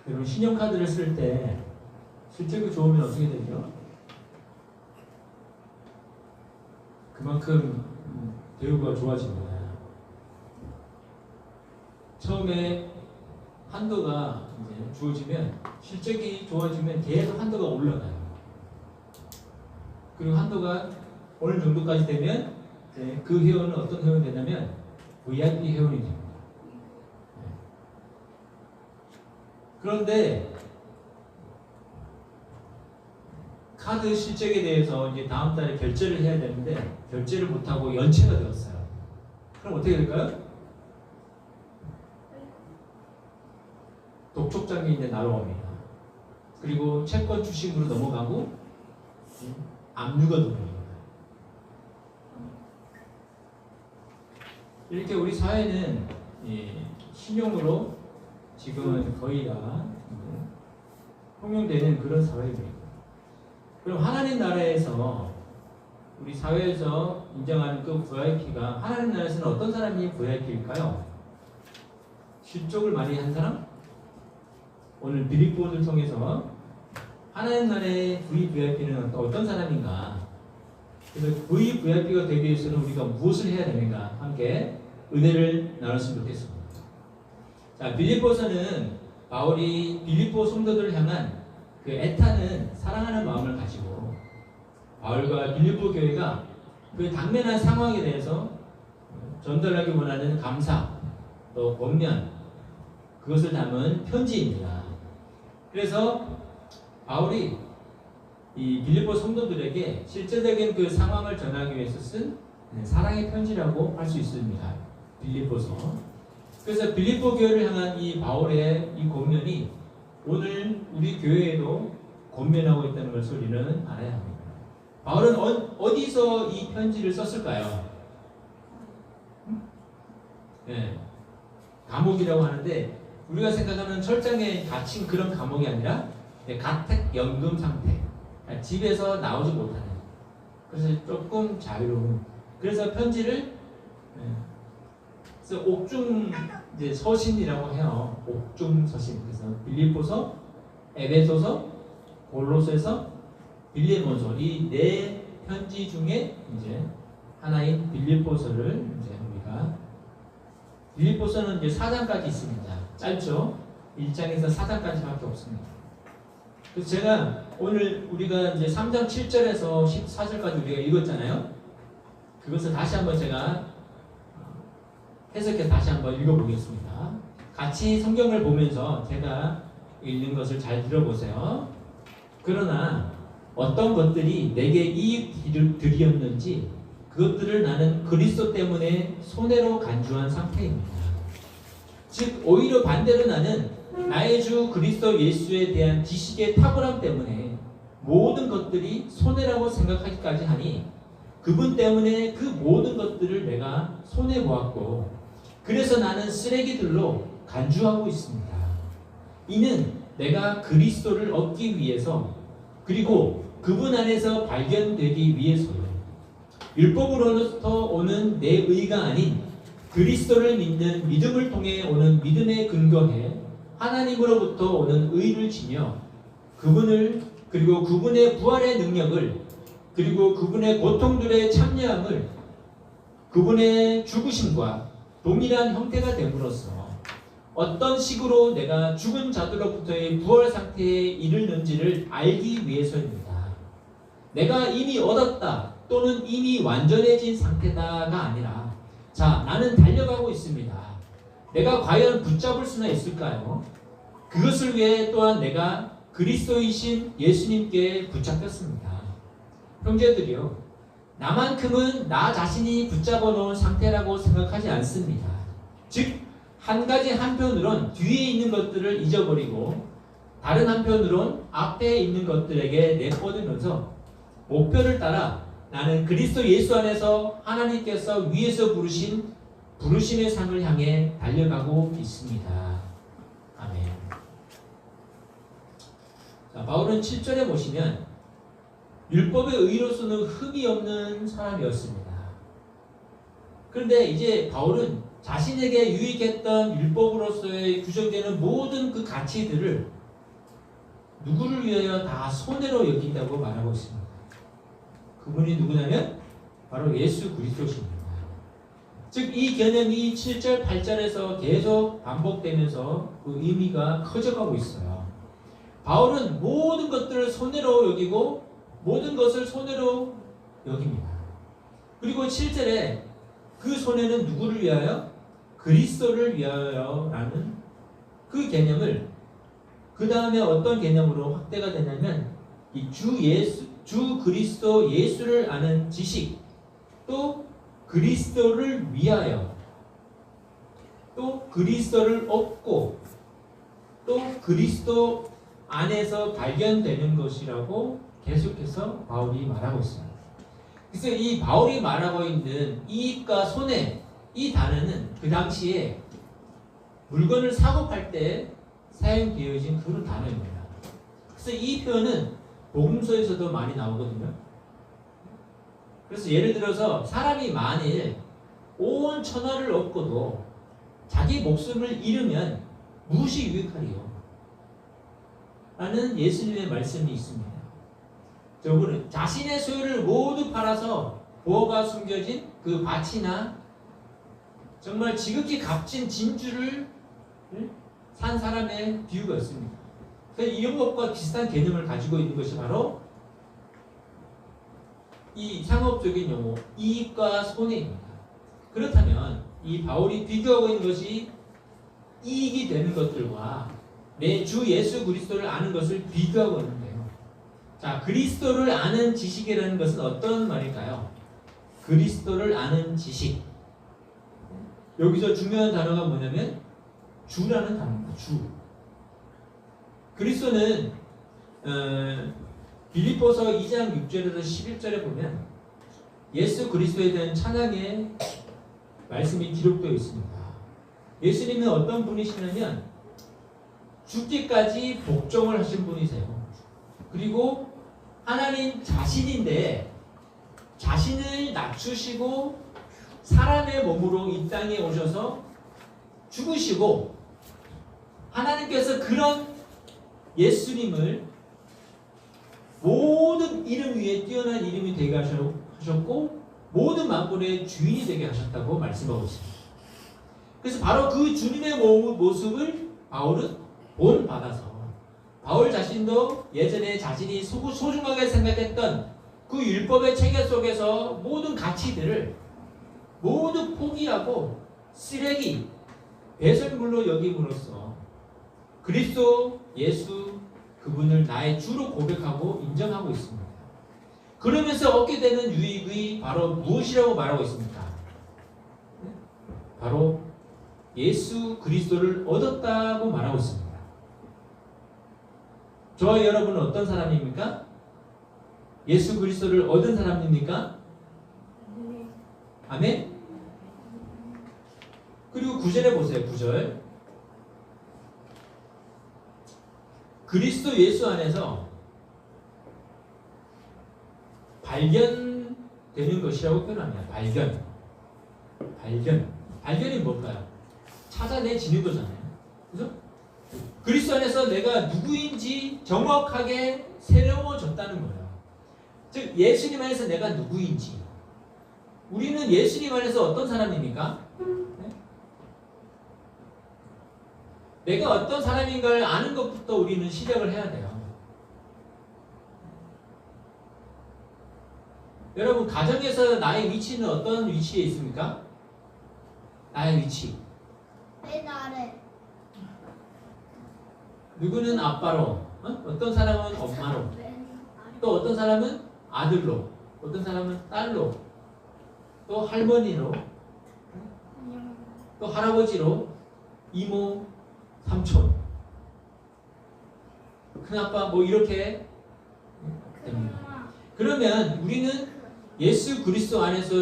여러분 신용카드를 쓸 때 실적이 좋으면 어떻게 되죠? 그만큼 대우가 좋아집니다. 처음에 한도가 이제 주어지면 실적이 좋아지면 계속 한도가 올라가요. 그리고 한도가 어느 정도까지 되면 이제 그 회원은 어떤 회원이 되냐면 VIP 회원이 됩니다. 그런데 카드 실적에 대해서 이제 다음 달에 결제를 해야 되는데 결제를 못하고 연체가 되었어요. 그럼 어떻게 될까요? 독촉장이 이제 날아옵니다. 그리고 채권 주식으로 넘어가고 압류가 들어옵니다. 이렇게 우리 사회는 신용으로 지금은 거의 다 통용되는 그런 사회입니다. 그럼 하나님 나라에서 우리 사회에서 인정하는 그 VIP가 하나님 나라에서는 어떤 사람이 VIP일까요? 실족을 많이 한 사람? 오늘 빌립보를 통해서 하나님 나라의 VVIP는 어떤 사람인가? 그래서 VVIP가 되기 위해서는 우리가 무엇을 해야 되는가? 함께 은혜를 나눴으면 좋겠습니다. 자, 빌립보서는 바울이 빌립보 성도들을 향한 그 애타는 사랑하는 마음을 가지고 바울과 빌립보 교회가 그 당면한 상황에 대해서 전달하기 원하는 감사 또 권면 그것을 담은 편지입니다. 그래서 바울이 이 빌립보 성도들에게 실제적인 그 상황을 전하기 위해서 쓴 사랑의 편지라고 할 수 있습니다. 빌립보서. 그래서 빌립보 교회를 향한 이 바울의 이 권면이 오늘 우리 교회에도 권면하고 있다는 것을 우리는 알아야 합니다. 바울은 어디서 이 편지를 썼을까요? 네, 감옥이라고 하는데 우리가 생각하는 철장에 갇힌 그런 감옥이 아니라 가택연금 상태, 집에서 나오지 못하는, 그래서 조금 자유로운. 그래서 편지를 그래서 옥중 이제 서신이라고 해요. 옥중 서신. 그래서 빌립보서, 에베소서, 골로새서, 빌레몬서 이 네 편지 중에 이제 하나인 빌립보서를 이제 우리가 빌립보서는 이제 4장까지 있습니다. 짧죠? 1장에서 4장까지밖에 없습니다. 그래서 제가 오늘 우리가 이제 3장 7절에서 14절까지 우리가 읽었잖아요. 그것을 다시 한번 제가 해석해서 다시 한번 읽어보겠습니다. 같이 성경을 보면서 제가 읽는 것을 잘 들어보세요. 그러나 어떤 것들이 내게 이익들이었는지 그것들을 나는 그리스도 때문에 손해로 간주한 상태입니다. 즉 오히려 반대로 나는 나의 주 그리스도 예수에 대한 지식의 탁월함 때문에 모든 것들이 손해라고 생각하기까지 하니 그분 때문에 그 모든 것들을 내가 손해보았고 그래서 나는 쓰레기들로 간주하고 있습니다. 이는 내가 그리스도를 얻기 위해서 그리고 그분 안에서 발견되기 위해서요. 율법으로부터 오는 내 의가 아닌 그리스도를 믿는 믿음을 통해 오는 믿음에 근거해 하나님으로부터 오는 의를 지며 그분을 그리고 그분의 부활의 능력을 그리고 그분의 고통들의 참여함을 그분의 죽으심과 동일한 형태가 됨으로써 어떤 식으로 내가 죽은 자들로부터의 부활 상태에 이르는지를 알기 위해서입니다. 내가 이미 얻었다 또는 이미 완전해진 상태다가 아니라 자, 나는 달려가고 있습니다. 내가 과연 붙잡을 수나 있을까요? 그것을 위해 또한 내가 그리스도이신 예수님께 붙잡혔습니다. 형제들이요, 나만큼은 나 자신이 붙잡아 놓은 상태라고 생각하지 않습니다. 즉 한 가지 한편으론 뒤에 있는 것들을 잊어버리고 다른 한편으론 앞에 있는 것들에게 내뻗으면서 목표를 따라 나는 그리스도 예수 안에서 하나님께서 위에서 부르신 부르심의 상을 향해 달려가고 있습니다. 아멘. 자, 바울은 7절에 보시면 율법의 의로서는 흠이 없는 사람이었습니다. 그런데 이제 바울은 자신에게 유익했던 율법으로서의 규정되는 모든 그 가치들을 누구를 위하여 다 손해로 여긴다고 말하고 있습니다. 그분이 누구냐면 바로 예수 그리스도십니다. 즉 이 개념이 7절, 8절에서 계속 반복되면서 그 의미가 커져가고 있어요. 바울은 모든 것들을 손해로 여기고 모든 것을 손해로 여깁니다. 그리고 7절에 그 손해는 누구를 위하여? 그리스도를 위하여라는 그 개념을 그 다음에 어떤 개념으로 확대가 되냐면 이 주 그리스도 예수를 아는 지식, 또 그리스도를 위하여, 또 그리스도를 얻고, 또 그리스도 안에서 발견되는 것이라고 계속해서 바울이 말하고 있습니다. 그래서 이 바울이 말하고 있는 이익과 손해, 이 단어는 그 당시에 물건을 사고 팔 때 사용되어진 그런 단어입니다. 그래서 이 표현은 복음서에서도 많이 나오거든요. 그래서 예를 들어서 사람이 만일 온 천하를 얻고도 자기 목숨을 잃으면 무엇이 유익하리요? 라는 예수님의 말씀이 있습니다. 저분은 자신의 소유를 모두 팔아서 부어가 숨겨진 그 밭이나 정말 지극히 값진 진주를 산 사람의 비유가 있습니다. 이런 것과 비슷한 개념을 가지고 있는 것이 바로 이 상업적인 용어 이익과 손해입니다. 그렇다면 이 바울이 비교하고 있는 것이 이익이 되는 것들과 내 주 예수 그리스도를 아는 것을 비교하고 있는데요. 자, 그리스도를 아는 지식이라는 것은 어떤 말일까요? 그리스도를 아는 지식. 여기서 중요한 단어가 뭐냐면 주라는 단어입니다. 주. 그리스도는 빌립보서 2장 6절에서 11절에 보면 예수 그리스도에 대한 찬양의 말씀이 기록되어 있습니다. 예수님은 어떤 분이시냐면 죽기까지 복종을 하신 분이세요. 그리고 하나님 자신인데 자신을 낮추시고 사람의 몸으로 이 땅에 오셔서 죽으시고 하나님께서 그런 예수님을 모든 이름 위에 뛰어난 이름이 되게 하셨고 모든 만물의 주인이 되게 하셨다고 말씀하고 있습니다. 그래서 바로 그 주님의 모습을 바울은 본받아서 바울 자신도 예전에 자신이 소중하게 생각했던 그 율법의 체계 속에서 모든 가치들을 모두 포기하고 쓰레기, 배설물로 여김으로써 그리스도 예수 그분을 나의 주로 고백하고 인정하고 있습니다. 그러면서 얻게 되는 유익이 바로 무엇이라고 말하고 있습니까? 바로 예수 그리스도를 얻었다고 말하고 있습니다. 저와 여러분은 어떤 사람입니까? 예수 그리스도를 얻은 사람입니까? 아멘? 그리고 9절에 보세요. 9절. 그리스도 예수 안에서 발견되는 것이라고 표현합니다. 발견이 뭘까요? 찾아내지는 거잖아요. 그죠? 그리스도 안에서 내가 누구인지 정확하게 새로워졌다는 거예요. 즉 예수님 안에서 내가 누구인지. 우리는 예수님 안에서 어떤 사람입니까? 내가 어떤 사람인 걸 아는 것부터 우리는 시작을 해야 돼요. 여러분 가정에서 나의 위치는 어떤 위치에 있습니까? 나의 위치. 맨 아래. 누구는 아빠로, 어떤 사람은 엄마로, 또 어떤 사람은 아들로, 어떤 사람은 딸로, 또 할머니로, 또 할아버지로, 이모, 삼촌, 큰아빠 뭐 이렇게 됩니다. 그러면 우리는 예수 그리스도 안에서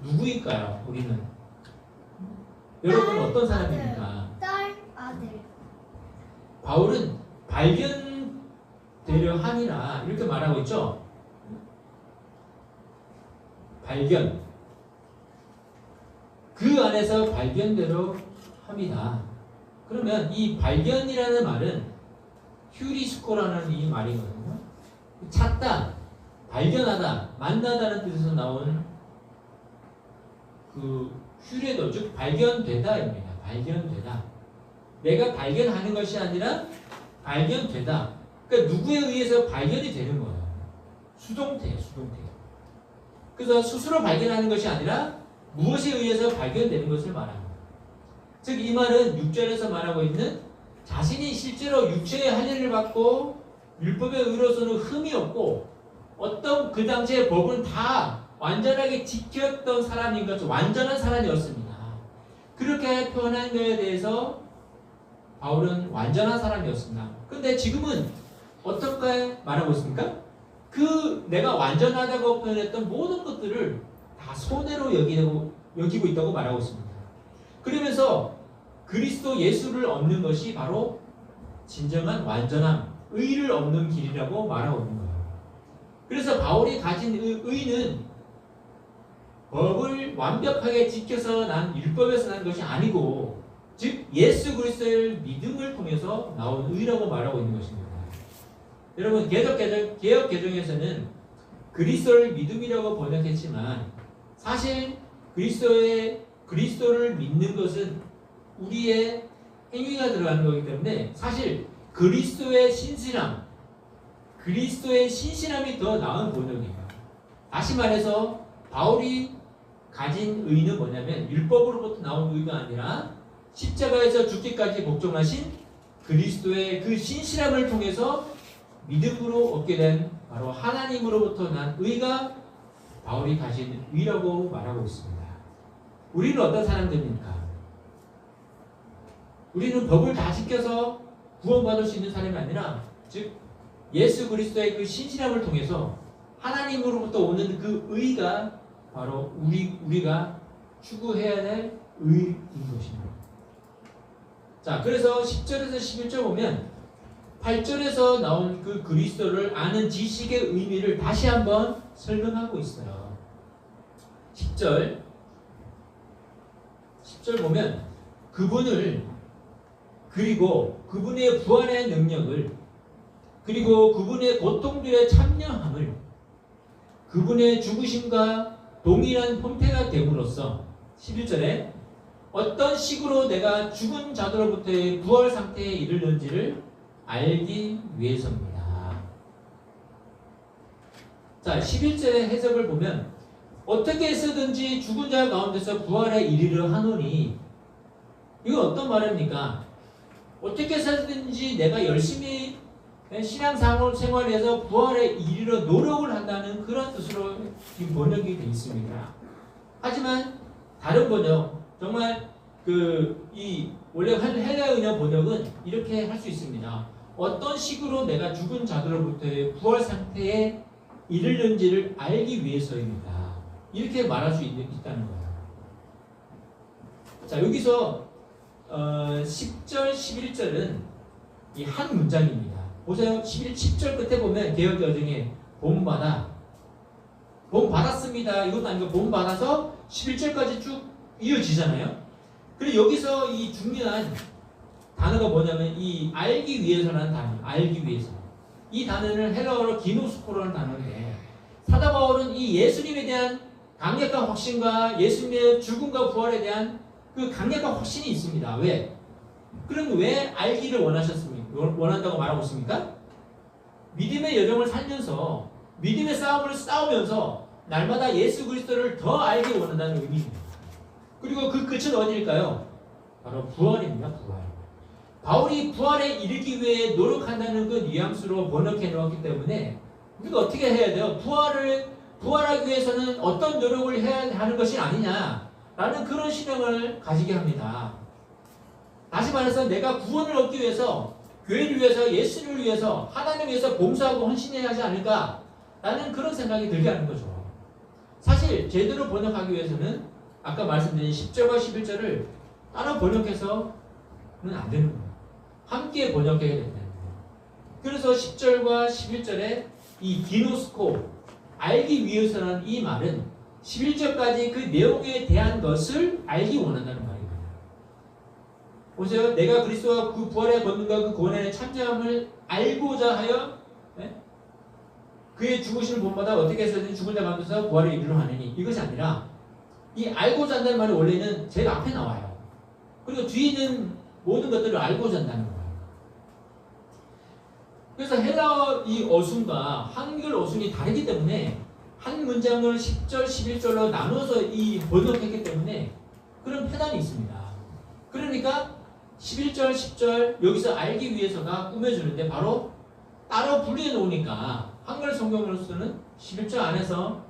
누구일까요? 우리는 여러분 어떤 사람입니까? 딸, 아들. 바울은 발견되려 함이라 이렇게 말하고 있죠. 그 안에서 발견대로 합니다. 그러면 이 발견이라는 말은 휴리스코라는 이 말이거든요. 찾다, 발견하다, 만나다는 뜻에서 나온 그 휴레도, 즉 발견되다입니다. 발견되다. 내가 발견하는 것이 아니라 발견되다. 그러니까 누구에 의해서 발견이 되는 거예요. 수동태예요, 수동태. 그래서 스스로 발견하는 것이 아니라 무엇에 의해서 발견되는 것을 말합니다. 즉 이 말은 6절에서 말하고 있는 자신이 실제로 육체의 할례를 받고 율법에 의로서는 흠이 없고 어떤 그 당시의 법은 다 완전하게 지켰던 사람인 것을 완전한 사람이었습니다. 그렇게 표현한 것에 대해서 바울은 완전한 사람이었습니다. 근데 지금은 어떻게 말하고 있습니까? 그 내가 완전하다고 표현했던 모든 것들을 다 손해로 여기고 있다고 말하고 있습니다. 그러면서 그리스도 예수를 얻는 것이 바로 진정한 완전함, 의를 얻는 길이라고 말하고 있는 거예요. 그래서 바울이 가진 의는 법을 완벽하게 지켜서 난 율법에서 난 것이 아니고 즉 예수 그리스도의 믿음을 통해서 나온 의라고 말하고 있는 것입니다. 여러분 개혁 개정에서는 그리스도를 믿음이라고 번역했지만 사실 그리스도를 믿는 것은 우리의 행위가 들어가는 거기 때문에 사실 그리스도의 신실함이 더 나은 번역이에요. 다시 말해서 바울이 가진 의는 뭐냐면 율법으로부터 나온 의가 아니라 십자가에서 죽기까지 복종하신 그리스도의 그 신실함을 통해서 믿음으로 얻게 된 바로 하나님으로부터 난 의가 바울이 가진 의라고 말하고 있습니다. 우리는 어떤 사람들입니까? 우리는 법을 다 지켜서 구원받을 수 있는 사람이 아니라 즉 예수 그리스도의 그 신실함을 통해서 하나님으로부터 오는 그 의가 바로 우리가 추구해야 될 의인 것입니다. 자, 그래서 10절에서 11절 보면 8절에서 나온 그 그리스도를 아는 지식의 의미를 다시 한번 설명하고 있어요. 10절 보면 그분을 그리고 그분의 부활의 능력을 그리고 그분의 고통들의 참여함을 그분의 죽으심과 동일한 형태가 됨으로써 11절에 어떤 식으로 내가 죽은 자들로부터의 부활 상태에 이르는지를 알기 위해서입니다. 자, 11절의 해석을 보면 어떻게 해서든지 죽은 자 가운데서 부활에 이르려 하노니 이건 어떤 말입니까? 어떻게 해서든지 내가 열심히 신앙생활에서 부활에 이르러 노력을 한다는 그런 뜻으로 지금 번역이 되어 있습니다. 하지만 다른 번역, 정말 원래 헬라어의 번역은 이렇게 할 수 있습니다. 어떤 식으로 내가 죽은 자들로부터의 부활 상태에 이르는지를 알기 위해서입니다. 이렇게 말할 수 있다는 거예요. 자, 여기서 10절, 11절은 이 한 문장입니다. 보세요. 10절 끝에 보면 개역개정에 본받았습니다. 이것도 아니고 본받아서 11절까지 쭉 이어지잖아요. 그리고 여기서 이 중요한 단어가 뭐냐면 이 알기 위해서라는 단어, 알기 위해서. 이 단어는 헬라어로 기노스코라는 단어인데 사도 바울은 이 예수님에 대한 강력한 확신과 예수님의 죽음과 부활에 대한 그 강력한 확신이 있습니다. 왜? 그럼 왜 알기를 원한다고 말하고 있습니까? 믿음의 여정을 살면서 믿음의 싸움을 싸우면서 날마다 예수 그리스도를 더 알기 원한다는 의미입니다. 그리고 그 끝은 어디일까요? 바로 부활입니다. 부활. 바울이 부활에 이르기 위해 노력한다는 그 뉘앙스로 번역해 놓았기 때문에 우리가 어떻게 해야 돼요? 부활하기 위해서는 어떤 노력을 해야 하는 것이 아니냐라는 그런 신앙을 가지게 합니다. 다시 말해서 내가 구원을 얻기 위해서 교회를 위해서 예수를 위해서 하나님을 위해서 봉사하고 헌신해야 하지 않을까라는 그런 생각이 들게 하는 거죠. 사실 제대로 번역하기 위해서는 아까 말씀드린 10절과 11절을 따로 번역해서는 안 되는 거예요. 함께 번역해야 된다는 거예요. 그래서 10절과 11절에 이 기노스코, 알기 위해서라는 이 말은 11절까지 그 내용에 대한 것을 알기 원한다는 말입니다. 보세요. 내가 그리스도와 그 부활의 권능과 그 고난의 참여함을 알고자 하여 그의 죽으시는 본마다 어떻게 해서든 죽은 자 가운데서 부활을 이루려 하느니, 이것이 아니라 이 알고자 한다는 말이 원래는 제일 앞에 나와요. 그리고 뒤에 있는 모든 것들을 알고자 한다는 거예요. 그래서 헬라어 이 어순과 한글 어순이 다르기 때문에 한 문장을 10절, 11절로 나눠서 이 번역했기 때문에 그런 패단이 있습니다. 그러니까 11절, 10절 여기서 알기 위해서가 꾸며주는데 바로 따로 분리해 놓으니까 한글 성경으로서는 11절 안에서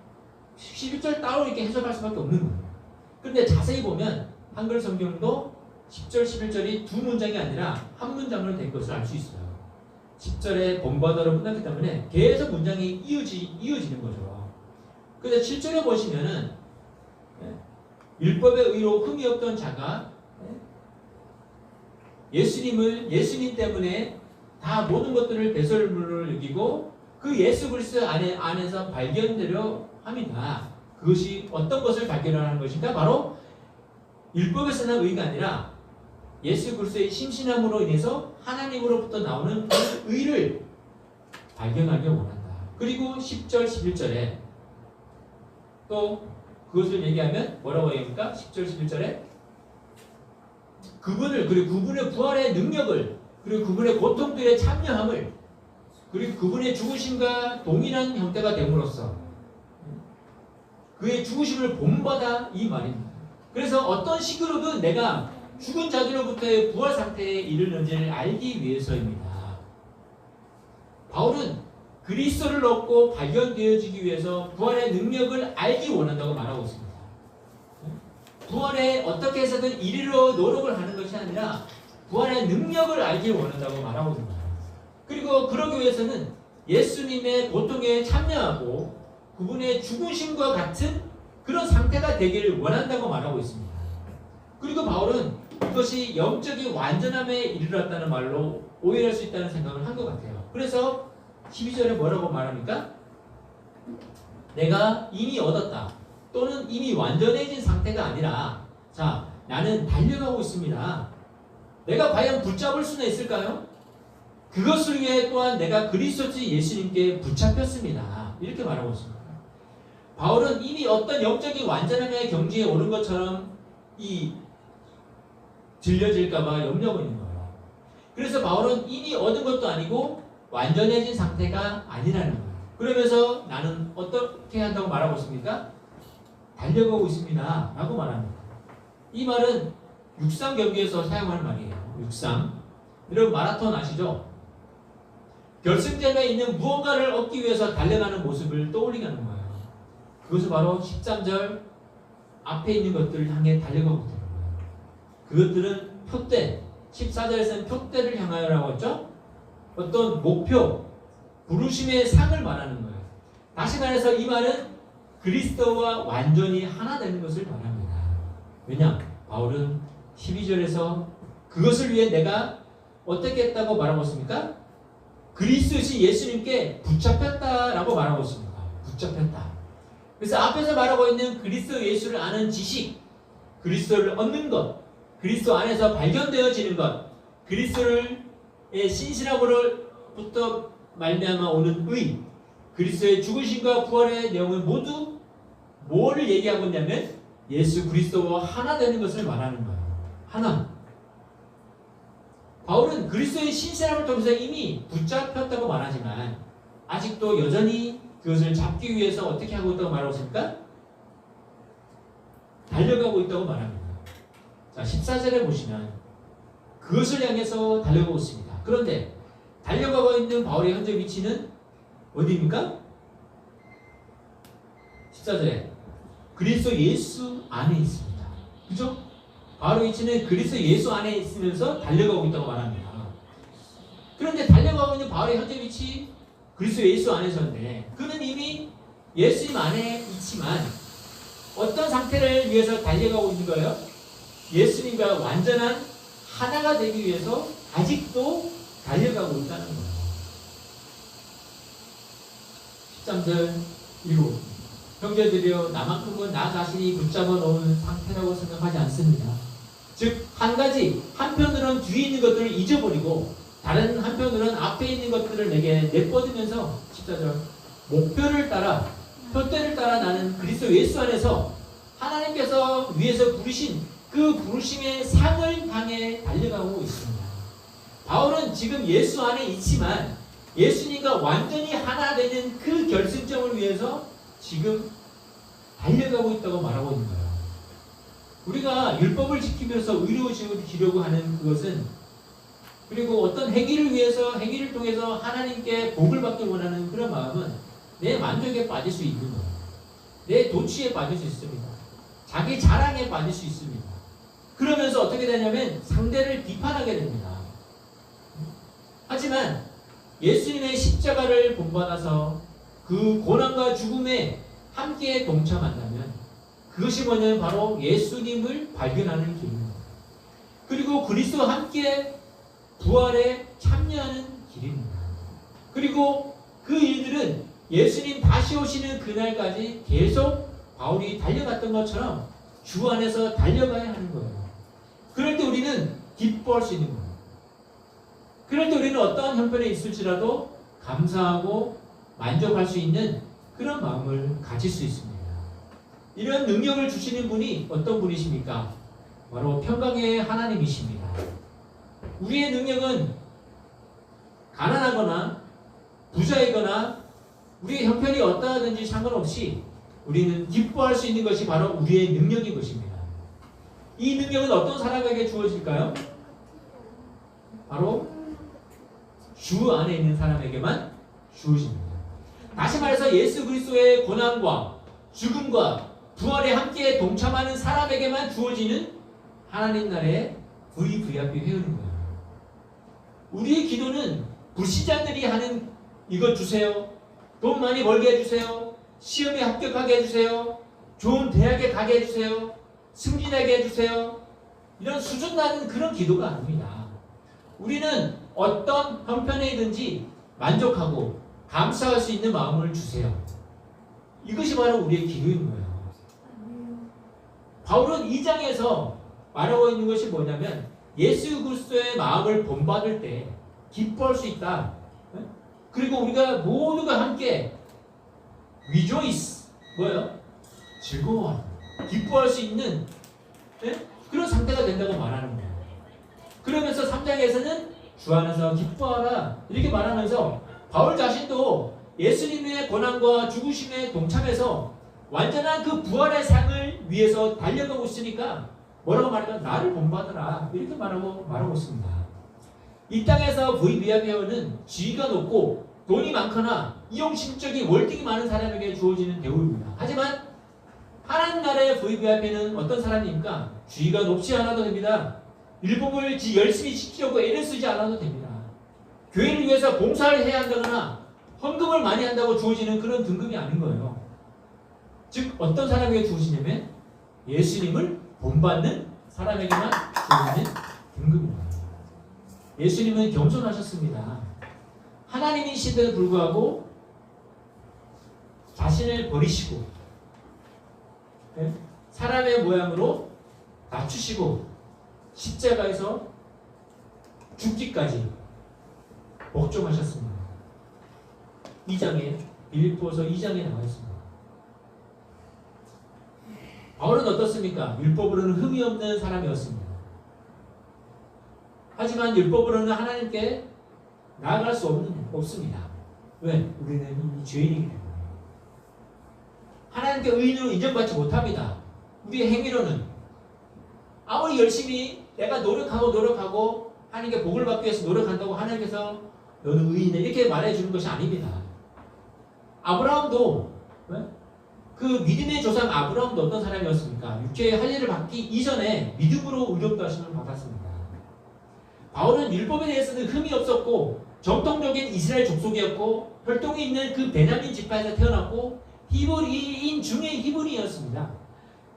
11절 따로 이렇게 해석할 수밖에 없는 거예요. 그런데 자세히 보면 한글 성경도 10절, 11절이 두 문장이 아니라 한 문장으로 된 것을 알 수 있어요. 10절에 본바다로 끝났기 때문에 계속 문장이 이어지는 거죠. 그래서 7절에 보시면은 율법의 의로 흠이 없던 자가 예수님 때문에 다 모든 것들을 배설물로 여기고 그 예수 그리스도 안에서 발견되려 합니다. 그것이 어떤 것을 발견하는 것인가? 바로 율법에서 난 의가 아니라 예수 그리스도의 심신함으로 인해서 하나님으로부터 나오는 그 의를 발견하기 원한다. 그리고 10절, 11절에 또 그것을 얘기하면 뭐라고 얘기합니까? 10절, 11절에 그분을, 그리고 그분의 부활의 능력을, 그리고 그분의 고통들의 참여함을, 그리고 그분의 죽으심과 동일한 형태가 됨으로써 그의 죽으심을 본받아, 이 말입니다. 그래서 어떤 식으로든 내가 죽은 자들로부터의 부활 상태에 이르는지를 알기 위해서입니다. 바울은 그리스도를 얻고 발견되어지기 위해서 부활의 능력을 알기 원한다고 말하고 있습니다. 부활에 어떻게 해서든 이르러 노력을 하는 것이 아니라 부활의 능력을 알기 원한다고 말하고 있습니다. 그리고 그러기 위해서는 예수님의 고통에 참여하고 그분의 죽으심과 같은 그런 상태가 되기를 원한다고 말하고 있습니다. 그리고 바울은 이것이 영적인 완전함에 이르렀다는 말로 오해할 수 있다는 생각을 한 것 같아요. 그래서 12절에 뭐라고 말합니까? 내가 이미 얻었다, 또는 이미 완전해진 상태가 아니라, 자, 나는 달려가고 있습니다. 내가 과연 붙잡을 수는 있을까요? 그것을 위해 또한 내가 그리스도 예수님께 붙잡혔습니다. 이렇게 말하고 있습니다. 바울은 이미 어떤 영적인 완전함의 경지에 오른 것처럼 들려질까봐 염려하고 있는 거예요. 그래서 바울은 이미 얻은 것도 아니고 완전해진 상태가 아니라는 거예요. 그러면서 나는 어떻게 한다고 말하고 있습니까? 달려가고 있습니다 라고 말합니다. 이 말은 육상 경기에서 사용하는 말이에요. 육상, 여러분 마라톤 아시죠? 결승점에 있는 무언가를 얻기 위해서 달려가는 모습을 떠올리게 하는 거예요. 그것은 바로 13절 앞에 있는 것들을 향해 달려가고 있는 거예요. 그것들은 표대, 14절에서는 표대를 향하여라고 했죠? 어떤 목표, 부르심의 상을 말하는 거예요. 다시 말해서 이 말은 그리스도와 완전히 하나 되는 것을 말합니다. 왜냐? 바울은 12절에서 그것을 위해 내가 어떻게 했다고 말하고 있습니까? 그리스도시 예수님께 붙잡혔다라고 말하고 있습니다. 붙잡혔다. 그래서 앞에서 말하고 있는 그리스도 예수를 아는 지식, 그리스도를 얻는 것, 그리스도 안에서 발견되어지는 것, 그리스도의 신실함으로부터 말미암아 오는 의, 그리스도의 죽으심과 부활의 내용은 모두 뭐를 얘기하고 있냐면 예수 그리스도와 하나 되는 것을 말하는 거예요. 하나. 바울은 그리스도의 신실함을 통해서 이미 붙잡혔다고 말하지만 아직도 여전히 그것을 잡기 위해서 어떻게 하고 있다고 말하고 있습니까? 달려가고 있다고 말합니다. 자, 14절에 보시면 그것을 향해서 달려가고 있습니다. 그런데 달려가고 있는 바울의 현재 위치는 어디입니까? 14절에 그리스도 예수 안에 있습니다. 그죠? 바울의 위치는 그리스도 예수 안에 있으면서 달려가고 있다고 말합니다. 그런데 달려가고 있는 바울의 현재 위치 그리스도 예수 안에서인데 그는 이미 예수님 안에 있지만 어떤 상태를 위해서 달려가고 있는 거예요? 예수님과 완전한 하나가 되기 위해서 아직도 달려가고 있다는 거예요. 13절 읽어봅니다. 형제들이여 나만큼은 나 자신이 붙잡아 놓은 상태라고 생각하지 않습니다. 즉 한 가지 한편으로는 뒤에 있는 것들을 잊어버리고 다른 한편으로는 앞에 있는 것들을 내게 내뻗으면서 14절 목표를 따라 표대를 따라 나는 그리스도 예수 안에서 하나님께서 위에서 부르신 그 부르심의 상을 향해 달려가고 있습니다. 바울은 지금 예수 안에 있지만 예수님과 완전히 하나 되는 그 결승점을 위해서 지금 달려가고 있다고 말하고 있는 거예요. 우리가 율법을 지키면서 의로워지려고 하는 그것은 그리고 어떤 행위를 위해서 행위를 통해서 하나님께 복을 받기 원하는 그런 마음은 내 만족에 빠질 수 있는 거예요. 내 도취에 빠질 수 있습니다. 자기 자랑에 빠질 수 있습니다. 그러면서 어떻게 되냐면 상대를 비판하게 됩니다. 하지만 예수님의 십자가를 본받아서 그 고난과 죽음에 함께 동참한다면 그것이 뭐냐면 바로 예수님을 발견하는 길입니다. 그리고 그리스도와 함께 부활에 참여하는 길입니다. 그리고 그 일들은 예수님 다시 오시는 그날까지 계속 바울이 달려갔던 것처럼 주 안에서 달려가야 하는 거예요. 그럴 때 우리는 기뻐할 수 있는 거예요. 그럴 때 우리는 어떠한 형편에 있을지라도 감사하고 만족할 수 있는 그런 마음을 가질 수 있습니다. 이런 능력을 주시는 분이 어떤 분이십니까? 바로 평강의 하나님이십니다. 우리의 능력은 가난하거나 부자이거나 우리의 형편이 어떠하든지 상관없이 우리는 기뻐할 수 있는 것이 바로 우리의 능력인 것입니다. 이 능력은 어떤 사람에게 주어질까요? 바로 주 안에 있는 사람에게만 주어집니다. 다시 말해서 예수 그리스도의 고난과 죽음과 부활에 함께 동참하는 사람에게만 주어지는 하나님 나라의 VVIP 회원인 거예요. 우리의 기도는 불신자들이 하는 이것 주세요. 돈 많이 벌게 해주세요. 시험에 합격하게 해주세요. 좋은 대학에 가게 해주세요. 승진하게 해주세요. 이런 수준 낮은 그런 기도가 아닙니다. 우리는 어떤 형편에든지 만족하고 감사할 수 있는 마음을 주세요. 이것이 바로 우리의 기도인 거예요. 바울은 2장에서 말하고 있는 것이 뭐냐면 예수 그리스도의 마음을 본받을 때 기뻐할 수 있다. 그리고 우리가 모두가 함께 rejoice 뭐예요? 즐거워 기뻐할 수 있는 그런 상태가 된다고 말하는 거예요. 그러면서 3장에서는 주 안에서 기뻐하라 이렇게 말하면서 바울 자신도 예수님의 고난과 죽으심에 동참해서 완전한 그 부활의 상을 위해서 달려가고 있으니까 뭐라고 말하면 나를 본받으라 이렇게 말하고 있습니다. 이 땅에서 VVIP는 지위가 높고 돈이 많거나 이용심적인 월등히 많은 사람에게 주어지는 대우입니다. 하지만 하나님 나라의 VVIP는 어떤 사람입니까? 지위가 높지 않아도 됩니다. 율법을 열심히 지키려고 애를 쓰지 않아도 됩니다. 교회를 위해서 봉사를 해야 한다거나 헌금을 많이 한다고 주어지는 그런 등급이 아닌 거예요. 즉 어떤 사람에게 주어지냐면 예수님을 본받는 사람에게만 주어지는 등급입니다. 예수님은 겸손하셨습니다. 하나님이신데도 불구하고 자신을 버리시고 사람의 모양으로 낮추시고 십자가에서 죽기까지 복종하셨습니다. 2장에 빌립보서 2장에 나와 있습니다. 바울은 어떻습니까? 율법으로는 흠이 없는 사람이었습니다. 하지만 율법으로는 하나님께 나아갈 수 없습니다. 왜? 우리는 이미 죄인이기 때문에. 하나님께 의인으로 인정받지 못합니다. 우리의 행위로는 아무리 열심히 내가 노력하고 하나님께 복을 받기 위해서 노력한다고 하나님께서 너는 의인이네 이렇게 말해주는 것이 아닙니다. 아브라함도 그 믿음의 조상 아브라함도 어떤 사람이었습니까? 육체의 할 일을 받기 이전에 믿음으로 의롭다하심을 받았습니다. 바울은 율법에 대해서는 흠이 없었고 정통적인 이스라엘 족속이었고 혈통이 있는 그 베냐민 지파에서 태어났고 히브리인 중에 히브리였습니다.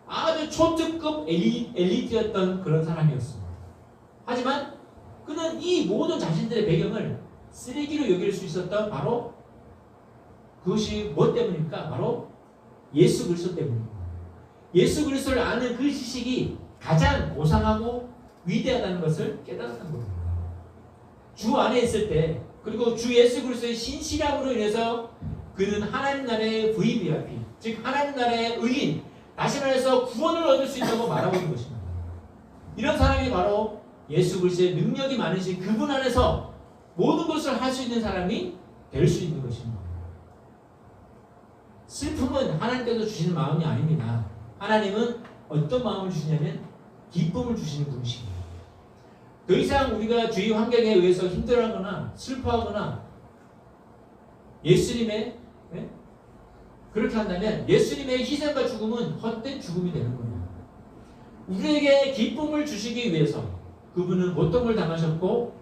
아주 초특급 엘리트였던 그런 사람이었습니다. 하지만 그는 이 모든 자신들의 배경을 쓰레기로 여길 수 있었던 바로 그것이 뭐 때문입니까? 바로 예수 그리스도 때문입니다. 예수 그리스도를 아는 그 지식이 가장 고상하고 위대하다는 것을 깨달았던 겁니다. 주 안에 있을 때, 그리고 주 예수 그리스도의 신실함으로 인해서 그는 하나님 나라의 VIP, 즉 하나님 나라의 의인, 다시 말해서 구원을 얻을 수 있다고 말하고 있는 것입니다. 이런 사람이 바로 예수 그리스도의 능력이 많으신 그분 안에서 모든 것을 할 수 있는 사람이 될 수 있는 것입니다. 슬픔은 하나님께서 주시는 마음이 아닙니다. 하나님은 어떤 마음을 주시냐면 기쁨을 주시는 분이십니다. 더 이상 우리가 주위 환경에 의해서 힘들어하거나 슬퍼하거나 예수님의 그렇게 한다면 예수님의 희생과 죽음은 헛된 죽음이 되는 거예요. 우리에게 기쁨을 주시기 위해서 그분은 고통을 당하셨고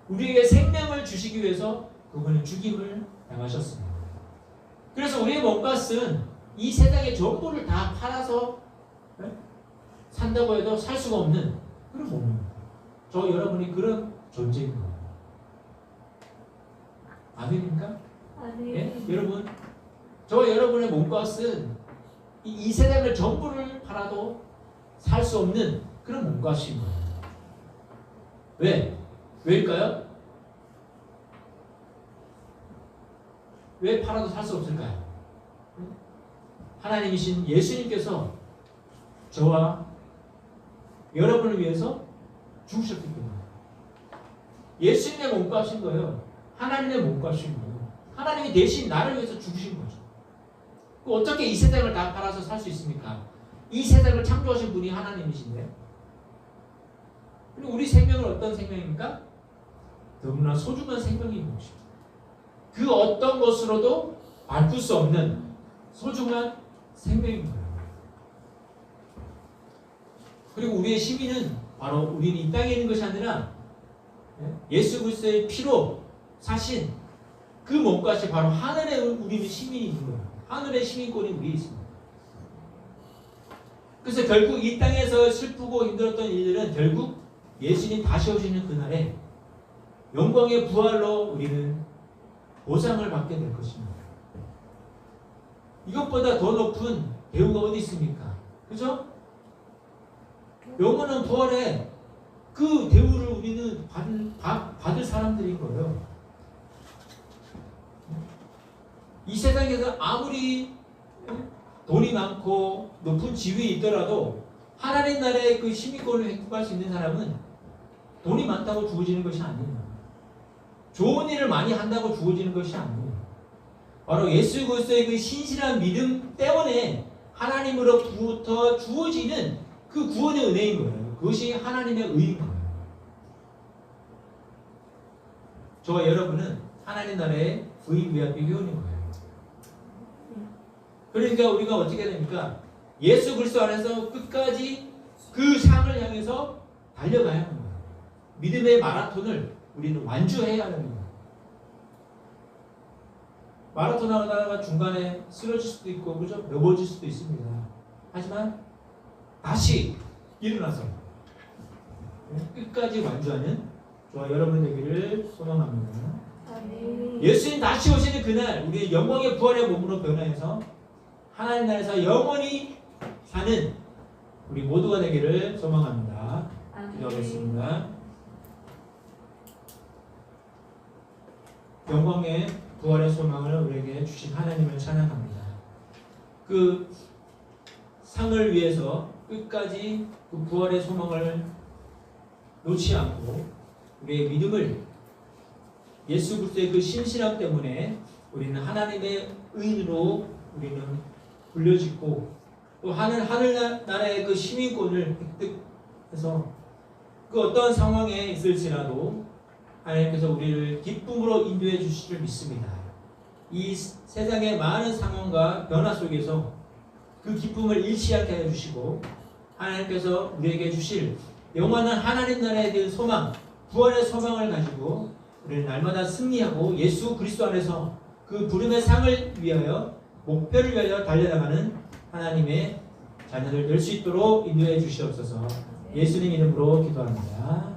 우리에게 생명을 주시기 위해서 그분은 죽임을 당하셨습니다. 그래서 우리의 몸값은 이 세상의 전부를 다 팔아서 산다고 해도 살 수가 없는 그런 몸입니다. 저 여러분이 그런 존재인 거예요. 아멘입니까? 예? 여러분, 저 여러분의 몸값은 이 세상의 전부를 팔아도 살 수 없는 그런 몸값인 거예요. 왜? 왜일까요? 왜 팔아도 살 수 없을까요? 하나님이신 예수님께서 저와 여러분을 위해서 죽으셨기 때문에 예수님의 몸값인 거예요. 하나님의 몸값인 거예요. 하나님이 대신 나를 위해서 죽으신 거죠. 어떻게 이 세상을 다 팔아서 살 수 있습니까? 이 세상을 창조하신 분이 하나님이신데, 그리고 우리 생명은 어떤 생명입니까? 너무나 소중한 생명인 것입니다. 그 어떤 것으로도 바꿀 수 없는 소중한 생명인 거예요. 그리고 우리의 시민은 바로 우리는 이 땅에 있는 것이 아니라 예수 그리스도의 피로 사신 그 몸값이 바로 하늘에 우리는 시민이 있는 거예요. 하늘의 시민권이 우리에 있습니다. 그래서 결국 이 땅에서 슬프고 힘들었던 일들은 결국 예수님 다시 오시는 그날에 영광의 부활로 우리는 보상을 받게 될 것입니다. 이것보다 더 높은 대우가 어디 있습니까? 그죠? 영원한 부활에 그 대우를 우리는 받을 사람들인 거예요. 이 세상에서 아무리 돈이 많고 높은 지위에 있더라도 하나님 나라의 그 시민권을 획득할 수 있는 사람은 돈이 많다고 주어지는 것이 아니에요. 좋은 일을 많이 한다고 주어지는 것이 아니에요. 바로 예수 그리스도의 그 신실한 믿음 때문에 하나님으로부터 주어지는 그 구원의 은혜인 거예요. 그것이 하나님의 의인 거예요. 저와 여러분은 하나님 나라의 VIP 회원인 거예요. 그러니까 우리가 어떻게 됩니까? 예수 그리스도 안에서 끝까지 그 상을 향해서 달려가야 하는 거예요. 믿음의 마라톤을 우리는 완주해야 하는 거예요. 마라톤 하다가 중간에 쓰러질 수도 있고, 그죠? 넘어질 수도 있습니다. 하지만 다시 일어나서 끝까지 완주하는 저와 여러분 되기를 소망합니다. 예수님 다시 오시는 그날 우리의 영광의 부활의 몸으로 변화해서 하나님 나라에서 영원히 사는 우리 모두가 되기를 소망합니다. 기도하겠습니다. 영광의 부활의 소망을 우리에게 주신 하나님을 찬양합니다. 그 상을 위해서 끝까지 그 부활의 소망을 놓지 않고 우리의 믿음을 예수 그리스도의 그 신실함 때문에 우리는 하나님의 의인으로 우리는 불려짓고 또 하늘나라의 그 시민권을 획득해서 그 어떠한 상황에 있을지라도 하나님께서 우리를 기쁨으로 인도해 주실 줄 믿습니다. 이 세상의 많은 상황과 변화 속에서 그 기쁨을 잃지 않게 해주시고 하나님께서 우리에게 주실 영원한 하나님 나라에 대한 소망, 부활의 소망을 가지고 우리는 날마다 승리하고 예수 그리스도 안에서 그 부름의 상을 위하여 목표를 위하여 달려나가는 하나님의 자녀들 될 수 있도록 인도해 주시옵소서. 예수님 이름으로 기도합니다.